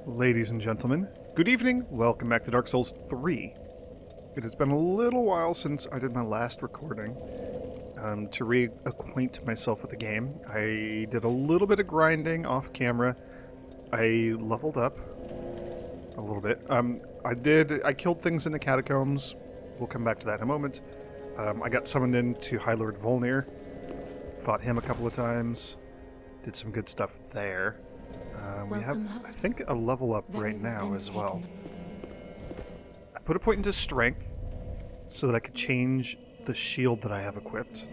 Ladies and gentlemen, good evening. Welcome back to Dark Souls 3. It has been a little while since I did my last recording. To reacquaint myself with the game, I did a little bit of grinding off camera. I leveled up a little bit. I killed things in the catacombs. We'll come back to that in a moment. I got summoned into High Lord Volnir. Fought him a couple of times. Did some good stuff there. We have, I think, a level up right now as well. I put a point into strength so that I could change the shield that I have equipped.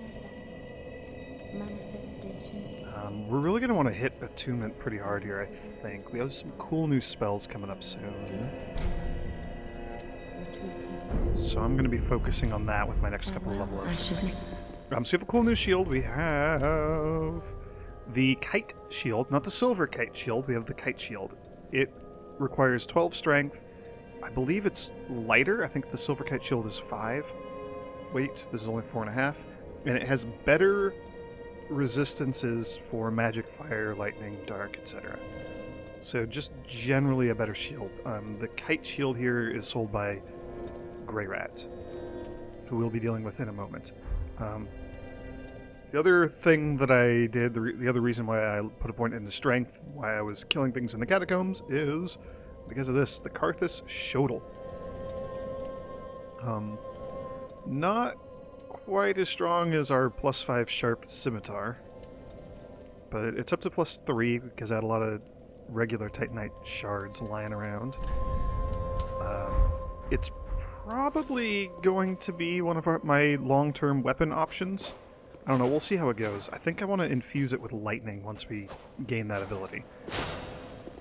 We're really going to want to hit attunement pretty hard here, I think. We have some cool new spells coming up soon. So I'm going to be focusing on that with my next couple of level ups. So we have a cool new shield. We have the kite shield, not the silver kite shield. We have the kite shield. It requires 12 strength. I believe it's lighter. I think the silver kite shield is 5. Wait, this is only 4.5. And it has better resistances for magic, fire, lightning, dark, etc. So just generally a better shield. The kite shield here is sold by Grey Rat, who we'll be dealing with in a moment. The other thing that I did, the other reason why I put a point into strength, why I was killing things in the catacombs, is because of this, the Karthus Shodel. Not quite as strong as our +5 sharp scimitar, but it's up to +3 because I had a lot of regular Titanite shards lying around. It's probably going to be one of my long-term weapon options. I don't know, we'll see how it goes. I think I want to infuse it with lightning once we gain that ability.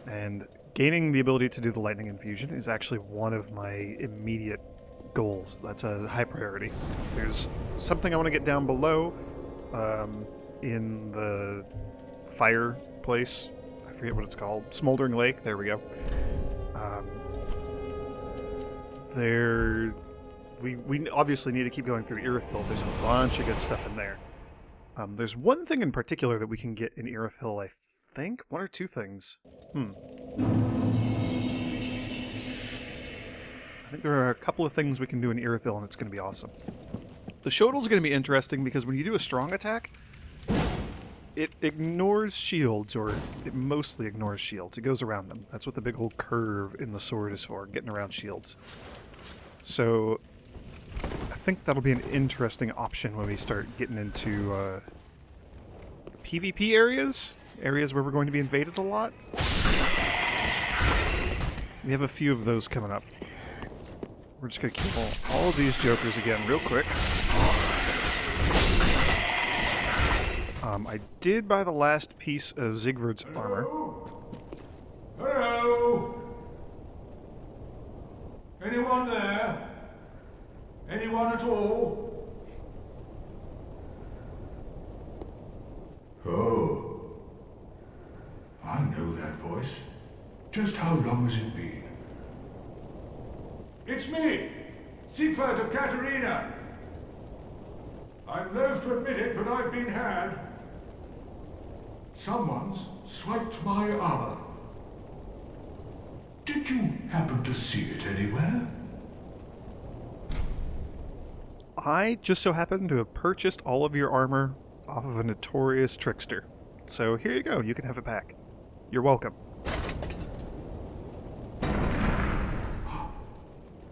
And gaining the ability to do the lightning infusion is actually one of my immediate goals. That's a high priority. There's something I want to get down below in the fireplace. I forget what it's called. Smoldering Lake. There we go. We obviously need to keep going through Irithyll. There's a bunch of good stuff in there. There's one thing in particular that we can get in Irithyll, I think. One or two things. I think there are a couple of things we can do in Irithyll, and it's going to be awesome. The Shodel's going to be interesting because when you do a strong attack, it ignores shields, or it mostly ignores shields. It goes around them. That's what the big old curve in the sword is for, getting around shields. So I think that'll be an interesting option when we start getting into PvP areas where we're going to be invaded a lot. We have a few of those coming up. We're just going to kill all of these jokers again real quick. I did buy the last piece of Siegfried's armor. Hello? Anyone there? Anyone at all? Oh. I know that voice. Just how long has it been? It's me, Siegfried of Katarina. I'm loath to admit it, but I've been had. Someone's swiped my armor. Did you happen to see it anywhere? I just so happen to have purchased all of your armor off of a notorious trickster. So here you go, you can have it back. You're welcome.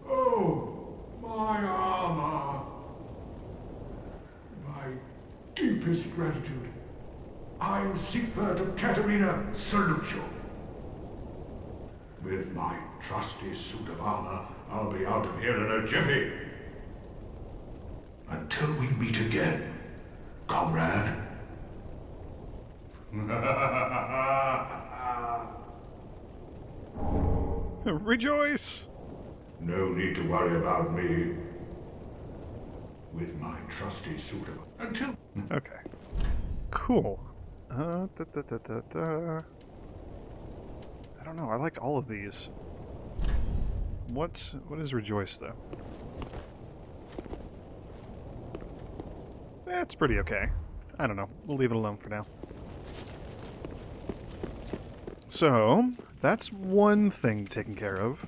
Oh, my armor. My deepest gratitude. I, Siegfried of Katarina, salute you. With my trusty suit of armor, I'll be out of here in a jiffy. Until we meet again, comrade. Rejoice! No need to worry about me. With my trusty suit of... Until... Okay. Cool. I don't know, I like all of these. What is Rejoice, though? It's pretty okay. I don't know. We'll leave it alone for now. So, that's one thing taken care of.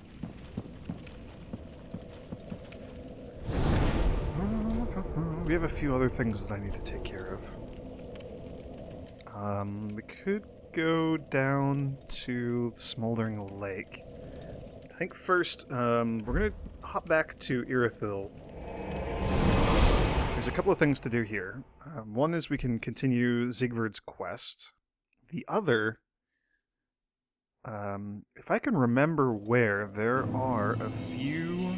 We have a few other things that I need to take care of. We could go down to the Smoldering Lake. I think first, we're gonna hop back to Irithyll. There's a couple of things to do here. One is we can continue Siegfried's quest. The other, if I can remember where, there are a few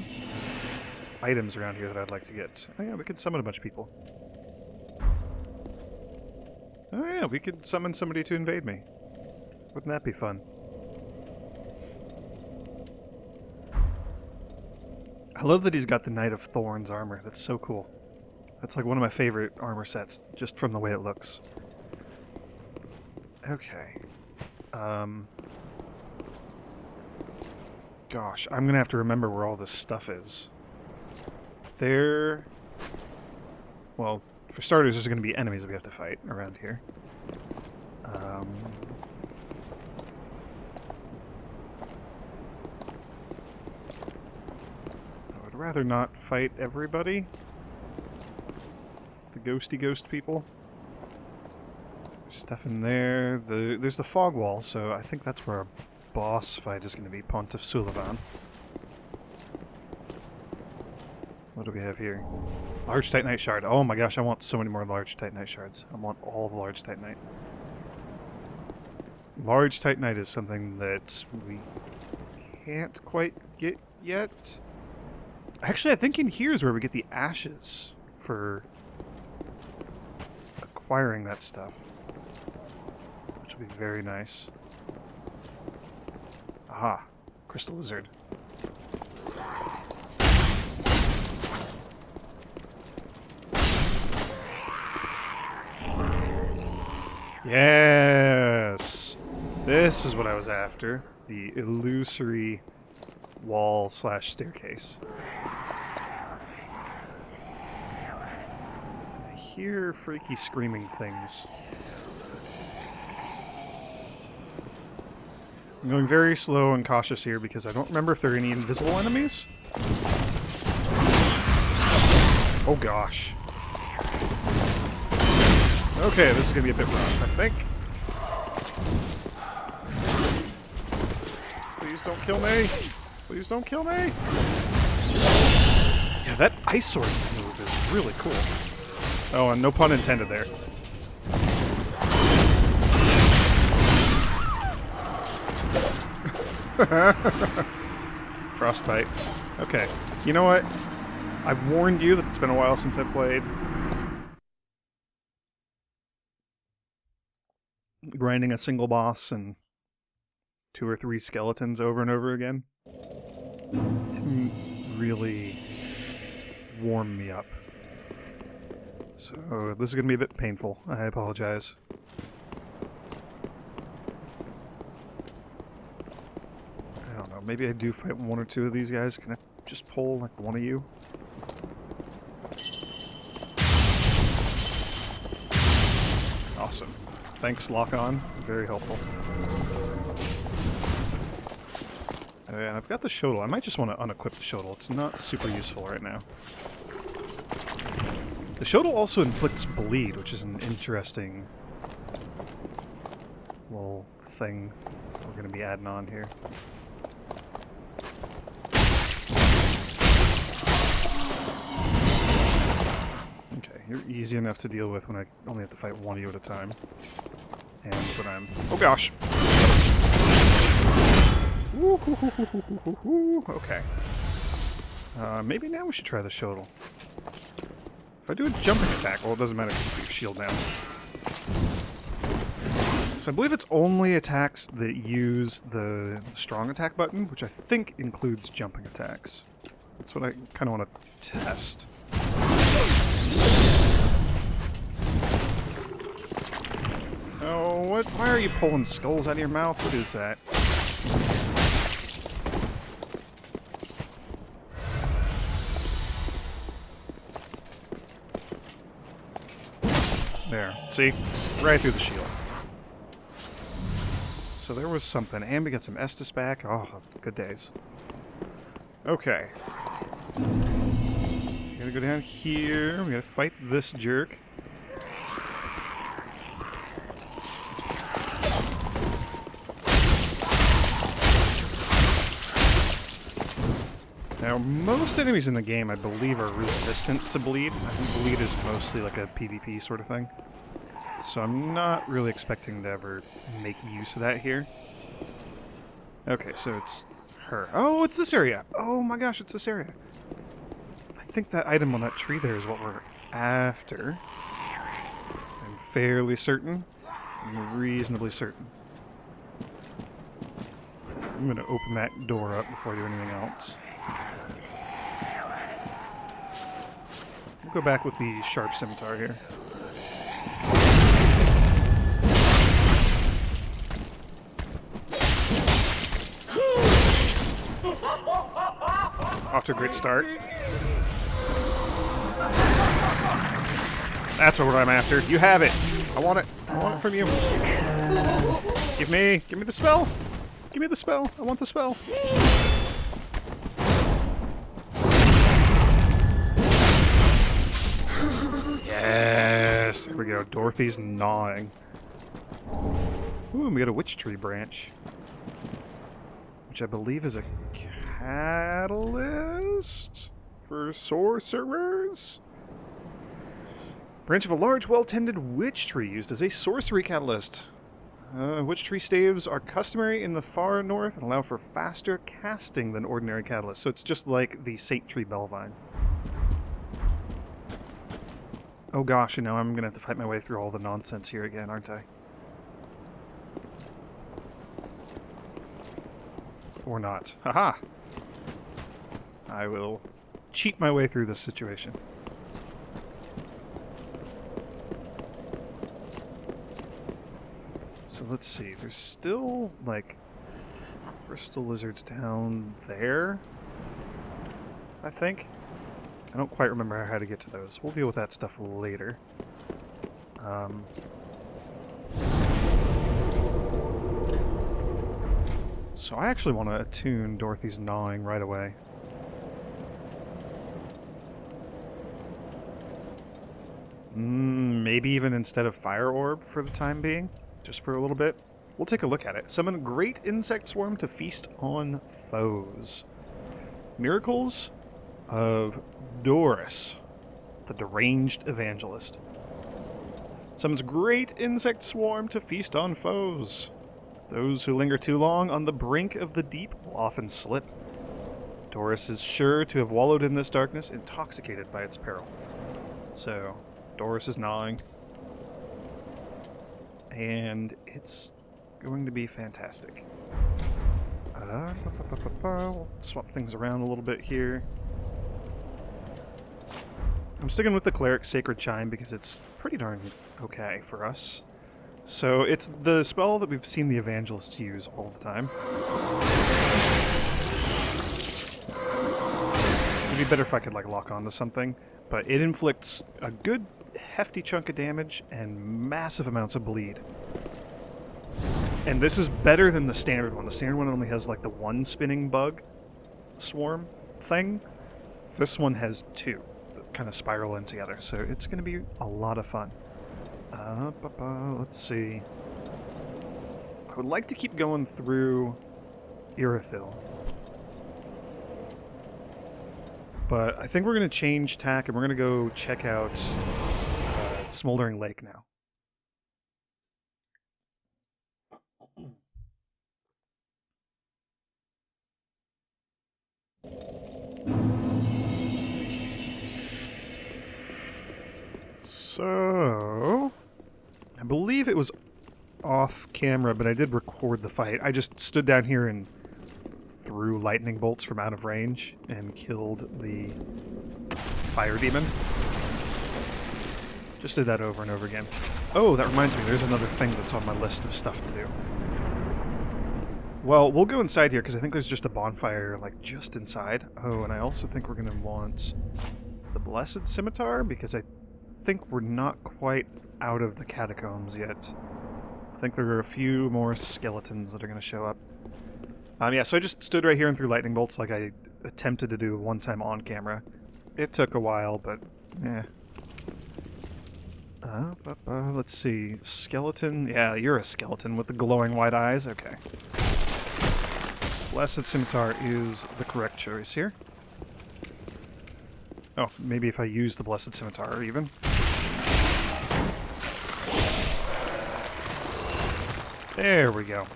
items around here that I'd like to get. Oh yeah, we could summon a bunch of people. Oh yeah, we could summon somebody to invade me. Wouldn't that be fun? I love that he's got the Knight of Thorns armor. That's so cool. That's like one of my favorite armor sets, just from the way it looks. Okay. Gosh, I'm gonna have to remember where all this stuff is. Well, for starters, there's going to be enemies that we have to fight around here. I would rather not fight everybody. The ghosty ghost people. There's stuff in there. There's the fog wall, so I think that's where our boss fight is going to be, Pontiff Sullivan. What do we have here? Large Titanite Shard. Oh my gosh, I want so many more large Titanite Shards. I want all the large Titanite. Large Titanite is something that we can't quite get yet. Actually, I think in here is where we get the ashes for acquiring that stuff. Which will be very nice. Aha. Crystal Lizard. Yes! This is what I was after. The illusory wall / staircase. I hear freaky screaming things. I'm going very slow and cautious here because I don't remember if there are any invisible enemies. Oh gosh. Okay, this is gonna be a bit rough, I think. Please don't kill me. Please don't kill me. Yeah, that ice sword move is really cool. Oh, and no pun intended there. Frostbite. Okay, you know what? I warned you that it's been a while since I played. Grinding a single boss and 2 or 3 skeletons over and over again didn't really warm me up. So this is going to be a bit painful. I apologize. I don't know. Maybe I do fight 1 or 2 of these guys. Can I just pull like one of you? Awesome. Thanks, Lock-On. Very helpful. And I've got the Shodel. I might just want to unequip the Shodel. It's not super useful right now. The Shodel also inflicts bleed, which is an interesting little thing we're going to be adding on here. Okay, you're easy enough to deal with when I only have to fight 1 of you at a time. And when I'm... Oh gosh! Okay. Maybe now we should try the Shodel. If I do a jumping attack, well, it doesn't matter because you put your shield down. So I believe it's only attacks that use the strong attack button, which I think includes jumping attacks. That's what I kind of want to test. Oh, what? Why are you pulling skulls out of your mouth? What is that? There. See? Right through the shield. so there was something. And we got some Estus back. Oh, good days. Okay. We gotta go down here. We gotta fight this jerk. Now, most enemies in the game, I believe, are resistant to bleed. I think bleed is mostly like a PvP sort of thing. So I'm not really expecting to ever make use of that here. Okay, so it's her. Oh, it's this area! Oh my gosh, it's this area. I think that item on that tree there is what we're after. I'm fairly certain. I'm reasonably certain. I'm gonna open that door up before I do anything else. We'll go back with the sharp scimitar here. Off to a great start. That's what I'm after. You have it. I want it. I want it from you. Give me the spell. Give me the spell. I want the spell. Yes. There we go. Dorothy's gnawing. Ooh, and we got a witch tree branch, which I believe is a catalyst for sorcerers. Branch of a large, well-tended witch tree used as a sorcery catalyst. Witch tree staves are customary in the far north and allow for faster casting than ordinary catalysts. So it's just like the Saint Tree Bellvine. Oh gosh, and now I'm gonna have to fight my way through all the nonsense here again, aren't I? Or not. Haha! I will cheat my way through this situation. So let's see, there's still, like, crystal lizards down there, I think. I don't quite remember how to get to those. We'll deal with that stuff later. So I actually want to attune Dorothy's gnawing right away. Maybe even instead of Fire Orb for the time being. Just for a little bit. We'll take a look at it. Summon Great Insect Swarm to feast on foes. Miracles of Doris, the Deranged Evangelist. Summons Great Insect Swarm to feast on foes. Those who linger too long on the brink of the deep will often slip. Doris is sure to have wallowed in this darkness, intoxicated by its peril. So, Doris is gnawing. And it's going to be fantastic. We'll swap things around a little bit here. I'm sticking with the Cleric Sacred Chime because it's pretty darn okay for us. So it's the spell that we've seen the Evangelists use all the time. It'd be better if I could like lock onto something, but it inflicts a good hefty chunk of damage and massive amounts of bleed. And this is better than the standard one. The standard one only has like the one spinning bug swarm thing. This one has two that kind of spiral in together, so it's going to be a lot of fun. Let's see. I would like to keep going through Irithyll, but I think we're going to change tack and we're going to go check out Smoldering Lake now. So, I believe it was off camera, but I did record the fight. I just stood down here and threw lightning bolts from out of range and killed the fire demon. Just did that over and over again. Oh, that reminds me, there's another thing that's on my list of stuff to do. Well, we'll go inside here, because I think there's just a bonfire, like, just inside. Oh, and I also think we're going to want the Blessed Scimitar, because I think we're not quite out of the catacombs yet. think there are a few more skeletons that are going to show up. Yeah, so I just stood right here and threw lightning bolts like I attempted to do one time on camera. It took a while, but eh. Let's see. Skeleton. Yeah, you're a skeleton with the glowing white eyes. Okay. Blessed Scimitar is the correct choice here. Oh, maybe if I use the Blessed Scimitar, even. There we go.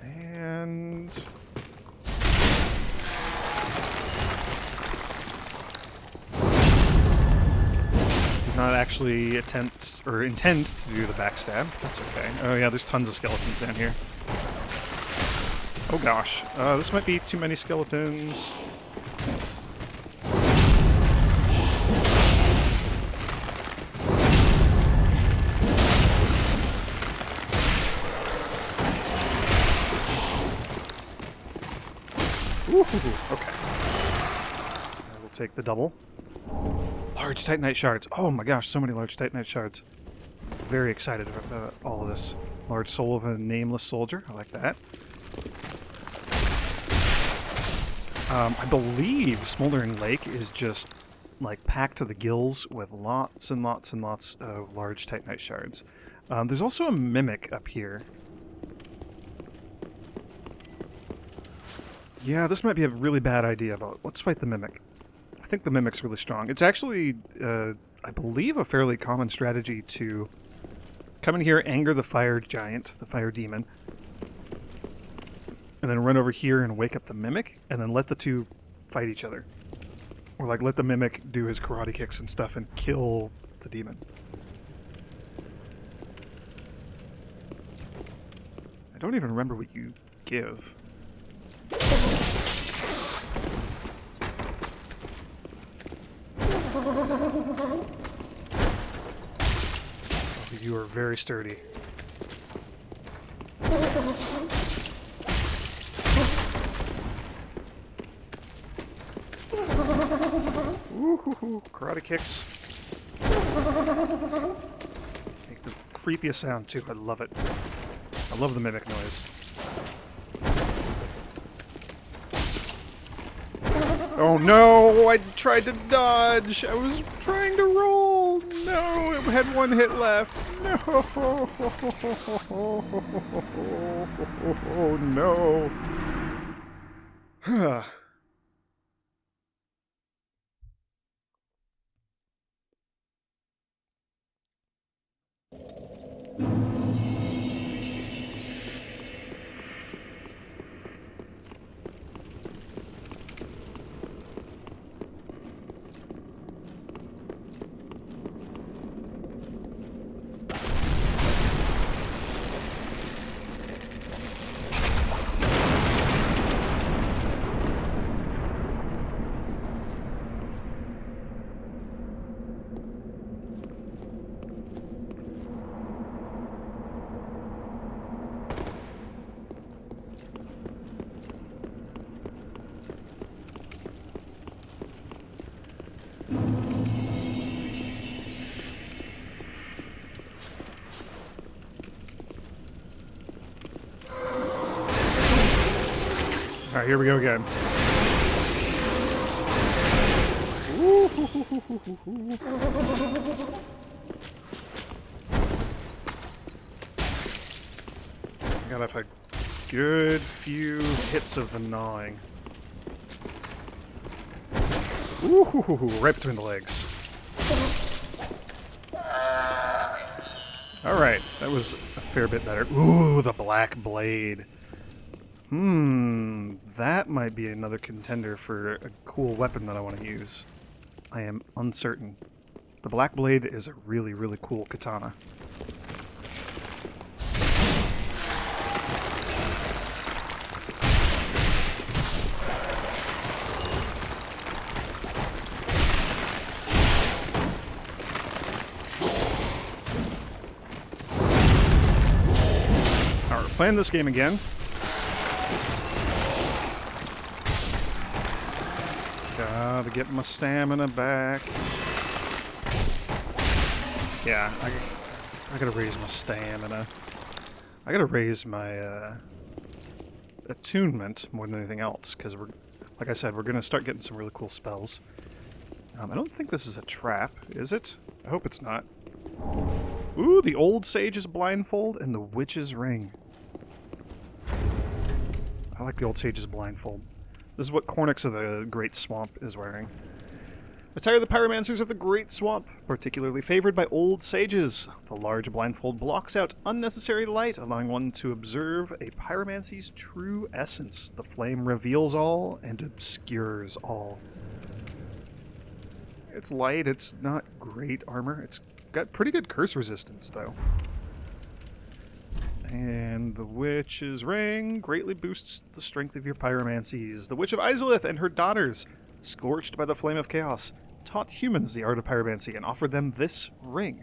And... did not actually intend to do the backstab. That's okay. Oh yeah, there's tons of skeletons down here. Oh gosh. This might be too many skeletons. Okay. I will take the double. Large Titanite shards. Oh my gosh, so many large Titanite shards. Very excited about all of this. Large soul of a nameless soldier. I like that. I believe Smoldering Lake is just like packed to the gills with lots and lots and lots of large Titanite shards. There's also a mimic up here. Yeah, this might be a really bad idea, but let's fight the Mimic. I think the Mimic's really strong. It's actually, I believe, a fairly common strategy to come in here, anger the fire giant, the fire demon, and then run over here and wake up the Mimic, and then let the two fight each other. Or, like, let the Mimic do his karate kicks and stuff and kill the demon. I don't even remember what you give. You are very sturdy. Ooh, karate kicks. Make the creepiest sound too. I love it. I love the mimic noise. Oh no! I tried to dodge! I was trying to roll! No! It had one hit left! No! Oh no! Alright, here we go again. I gotta have a good few hits of the gnawing. Ooh, right between the legs. Alright, that was a fair bit better. Ooh, the black blade. That might be another contender for a cool weapon that I want to use. I am uncertain. The Black Blade is a really, really cool katana. Alright, we're playing this game again. Gotta get my stamina back. Yeah, I gotta raise my stamina. I gotta raise my attunement more than anything else, because like I said, we're gonna start getting some really cool spells. I don't think this is a trap, is it? I hope it's not. Ooh, the old sage's blindfold and the witch's ring. I like the old sage's blindfold. This is what Cornix of the Great Swamp is wearing. Attire the pyromancers of the Great Swamp, particularly favored by old sages. The large blindfold blocks out unnecessary light, allowing one to observe a pyromancy's true essence. The flame reveals all and obscures all. It's light, it's not great armor. It's got pretty good curse resistance, though. And the witch's ring greatly boosts the strength of your pyromancies. The Witch of Izalith and her daughters, scorched by the flame of chaos, taught humans the art of pyromancy and offered them this ring.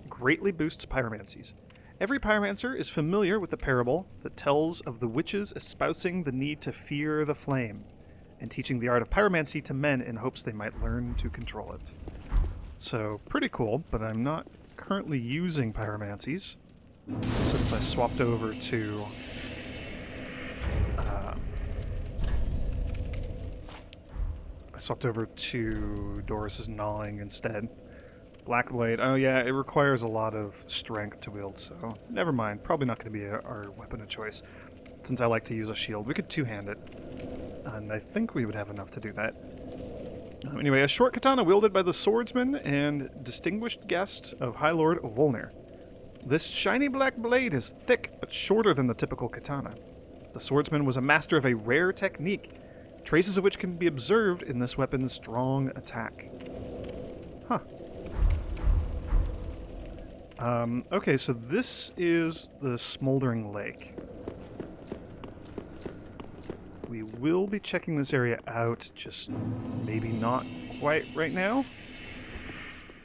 Greatly boosts pyromancies. Every pyromancer is familiar with the parable that tells of the witches espousing the need to fear the flame and teaching the art of pyromancy to men in hopes they might learn to control it. So, pretty cool, but I'm not currently using pyromancies since I swapped over to Doris's Gnawing instead. Black Blade, oh yeah, it requires a lot of strength to wield, so never mind. Probably not going to be our weapon of choice. Since I like to use a shield, we could two-hand it, and I think we would have enough to do that. Anyway, a short katana wielded by the swordsman and distinguished guest of High Lord Volnir. This shiny black blade is thick but shorter than the typical katana. The swordsman was a master of a rare technique, traces of which can be observed in this weapon's strong attack. Huh. Okay, so this is the Smoldering Lake. We will be checking this area out, just maybe not quite right now.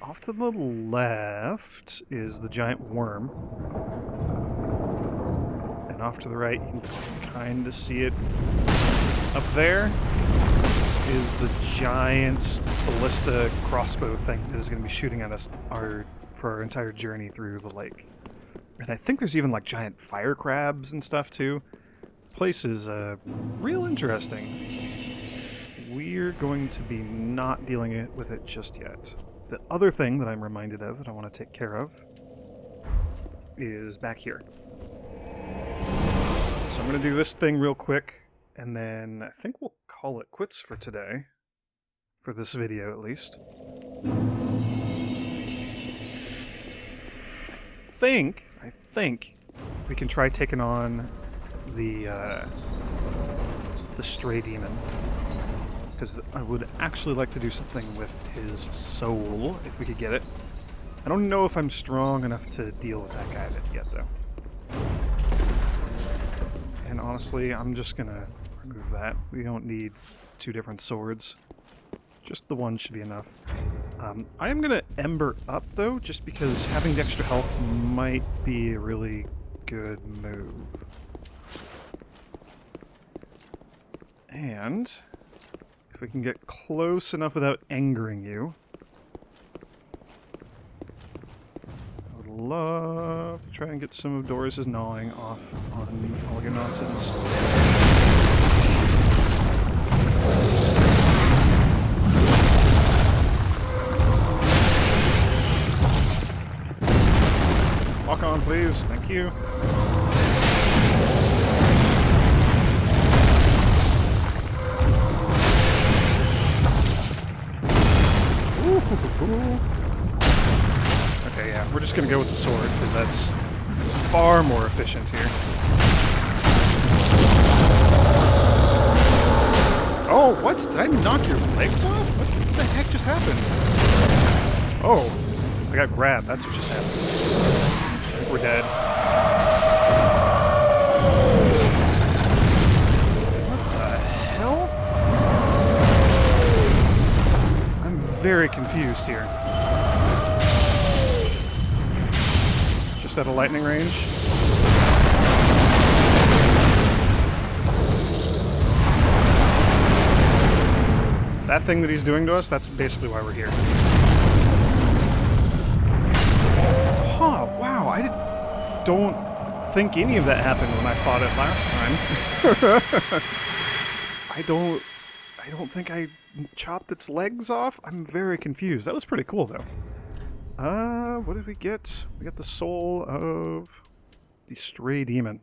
Off to the left is the giant worm. And off to the right, you can kind of see it. Up there is the giant ballista crossbow thing that is going to be shooting at us for our entire journey through the lake. And I think there's even like giant fire crabs and stuff too. Place is real interesting. We're going to be not dealing with it just yet. The other thing that I'm reminded of that I want to take care of is back here. So I'm going to do this thing real quick, and then I think we'll call it quits for today. For this video, at least. I think we can try taking on the stray demon, because I would actually like to do something with his soul if we could get it. I don't know if I'm strong enough to deal with that guy yet, though. And honestly, I'm just gonna remove that. We don't need two different swords. Just the one should be enough. I am gonna Ember up, though, just because having the extra health might be a really good move. And if we can get close enough without angering you, I would love to try and get some of Doris's gnawing off on all your nonsense. Walk on, please. Thank you. Okay, yeah, we're just gonna go with the sword, because that's far more efficient here. Oh, what? Did I knock your legs off? What the heck just happened? Oh, I got grabbed. That's what just happened. I think we're dead. What the hell? I'm very confused here. Just at a lightning range. That thing that he's doing to us, that's basically why we're here. don't think any of that happened when I fought it last time. I don't think I chopped its legs off. I'm very confused. That was pretty cool, though. What did we get? We got the soul of the stray demon.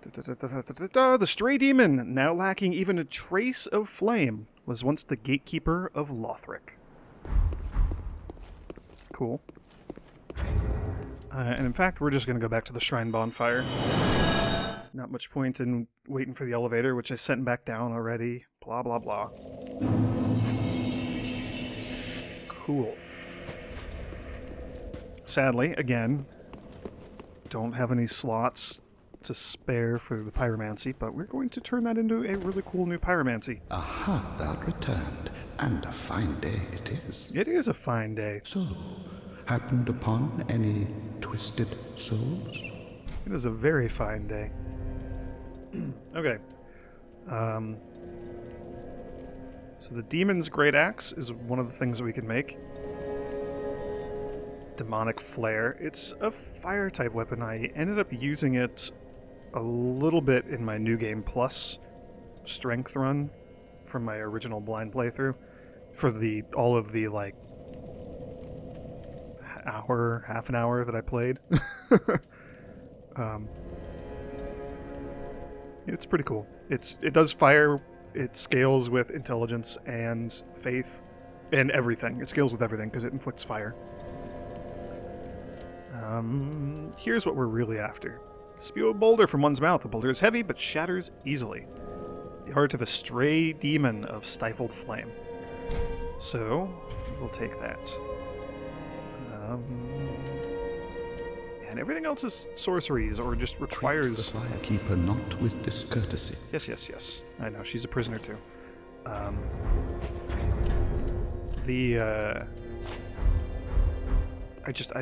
The stray demon, now lacking even a trace of flame, was once the gatekeeper of Lothric. Cool. And in fact, we're just going to go back to the shrine bonfire. Not much point in waiting for the elevator, which I sent back down already. Blah, blah, blah. Cool. Sadly, again, don't have any slots to spare for the pyromancy, but we're going to turn that into a really cool new pyromancy. Aha, thou returned, and a fine day it is. It is a fine day. So, happened upon any twisted souls? It is a very fine day. Okay. So the demon's great axe is one of the things that we can make. Demonic flare. It's a fire type weapon. I ended up using it a little bit in my New Game Plus strength run from my original blind playthrough for all of the like half an hour that I played. It's pretty cool. It does fire. It scales with intelligence and faith and everything. It scales with everything because it inflicts fire. Here's what we're really after. Spew a boulder from one's mouth. The boulder is heavy but shatters easily. The heart of a stray demon of stifled flame. So, we'll take that. And everything else is sorceries or just requires... The firekeeper not with discourtesy. Yes. I know, she's a prisoner too. I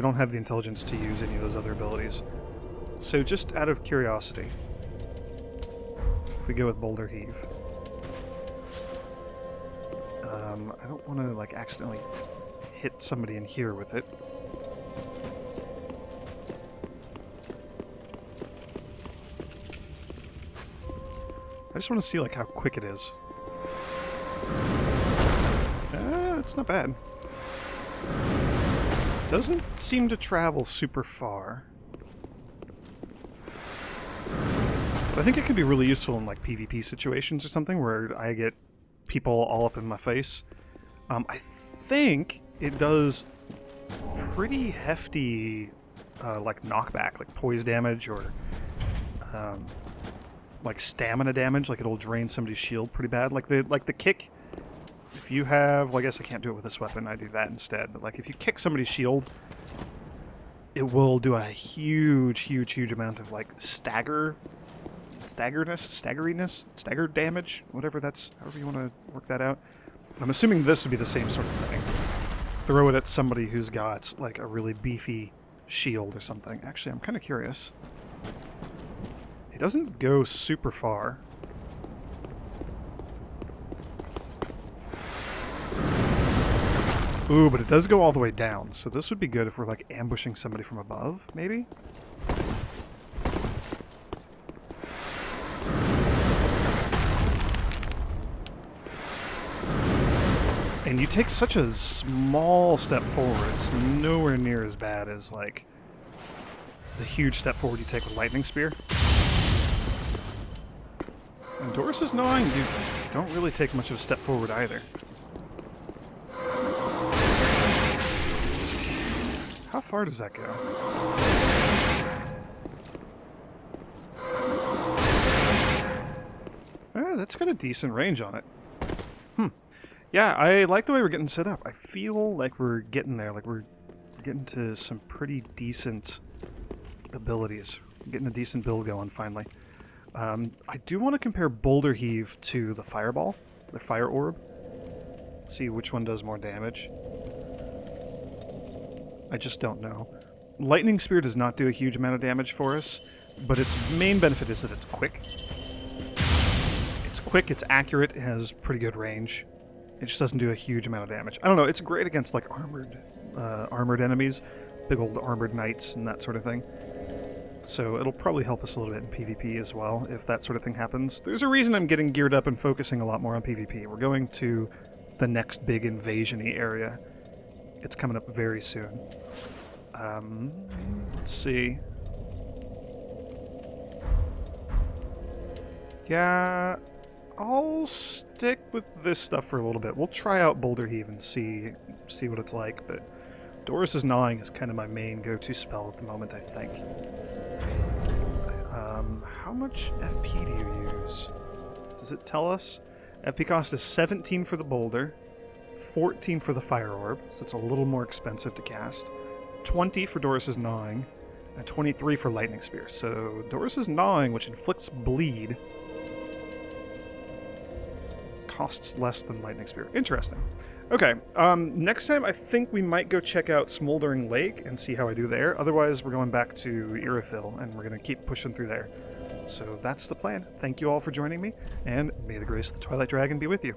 don't have the intelligence to use any of those other abilities. So just out of curiosity, if we go with Boulder Heave, I don't want to like accidentally hit somebody in here with it. I just want to see like how quick it is. It's not bad. Doesn't seem to travel super far. But I think it could be really useful in like PvP situations or something where I get people all up in my face. I think it does pretty hefty like knockback, like poise damage or like stamina damage, like it'll drain somebody's shield pretty bad. Like the kick, if you have, well I guess I can't do it with this weapon, I do that instead, but like if you kick somebody's shield, it will do a huge amount of like stagger damage, whatever that's, however you want to work that out. I'm assuming this would be the same sort of thing. Throw it at somebody who's got like a really beefy shield or something. Actually, I'm kind of curious. It doesn't go super far. Ooh, but it does go all the way down, so this would be good if we're like ambushing somebody from above, maybe? And you take such a small step forward, it's nowhere near as bad as like the huge step forward you take with Lightning Spear. And Doris's Gnawing, you don't really take much of a step forward either. How far does that go? That's got a decent range on it. Yeah, I like the way we're getting set up. I feel like we're getting there. Like we're getting to some pretty decent abilities. Getting a decent build going finally. I do want to compare Boulder Heave to the Fireball, the Fire Orb. See which one does more damage. I just don't know. Lightning Spear does not do a huge amount of damage for us, but its main benefit is that it's quick. It's quick, it's accurate, it has pretty good range. It just doesn't do a huge amount of damage. I don't know, it's great against like armored enemies, big old armored knights and that sort of thing. So it'll probably help us a little bit in PvP as well, if that sort of thing happens. There's a reason I'm getting geared up and focusing a lot more on PvP. We're going to the next big invasion-y area. It's coming up very soon. Let's see. Yeah, I'll stick with this stuff for a little bit. We'll try out Boulder Heave and see what it's like, but Doris's Gnawing is kind of my main go-to spell at the moment, I think. How much FP do you use? Does it tell us? FP cost is 17 for the Boulder, 14 for the Fire Orb, so it's a little more expensive to cast, 20 for Doris's Gnawing, and 23 for Lightning Spear. So Doris's Gnawing, which inflicts bleed, costs less than Lightning Spear. Interesting. Okay, next time I think we might go check out Smoldering Lake and see how I do there. Otherwise, we're going back to Irothil, and we're going to keep pushing through there. So that's the plan. Thank you all for joining me, and may the grace of the Twilight Dragon be with you.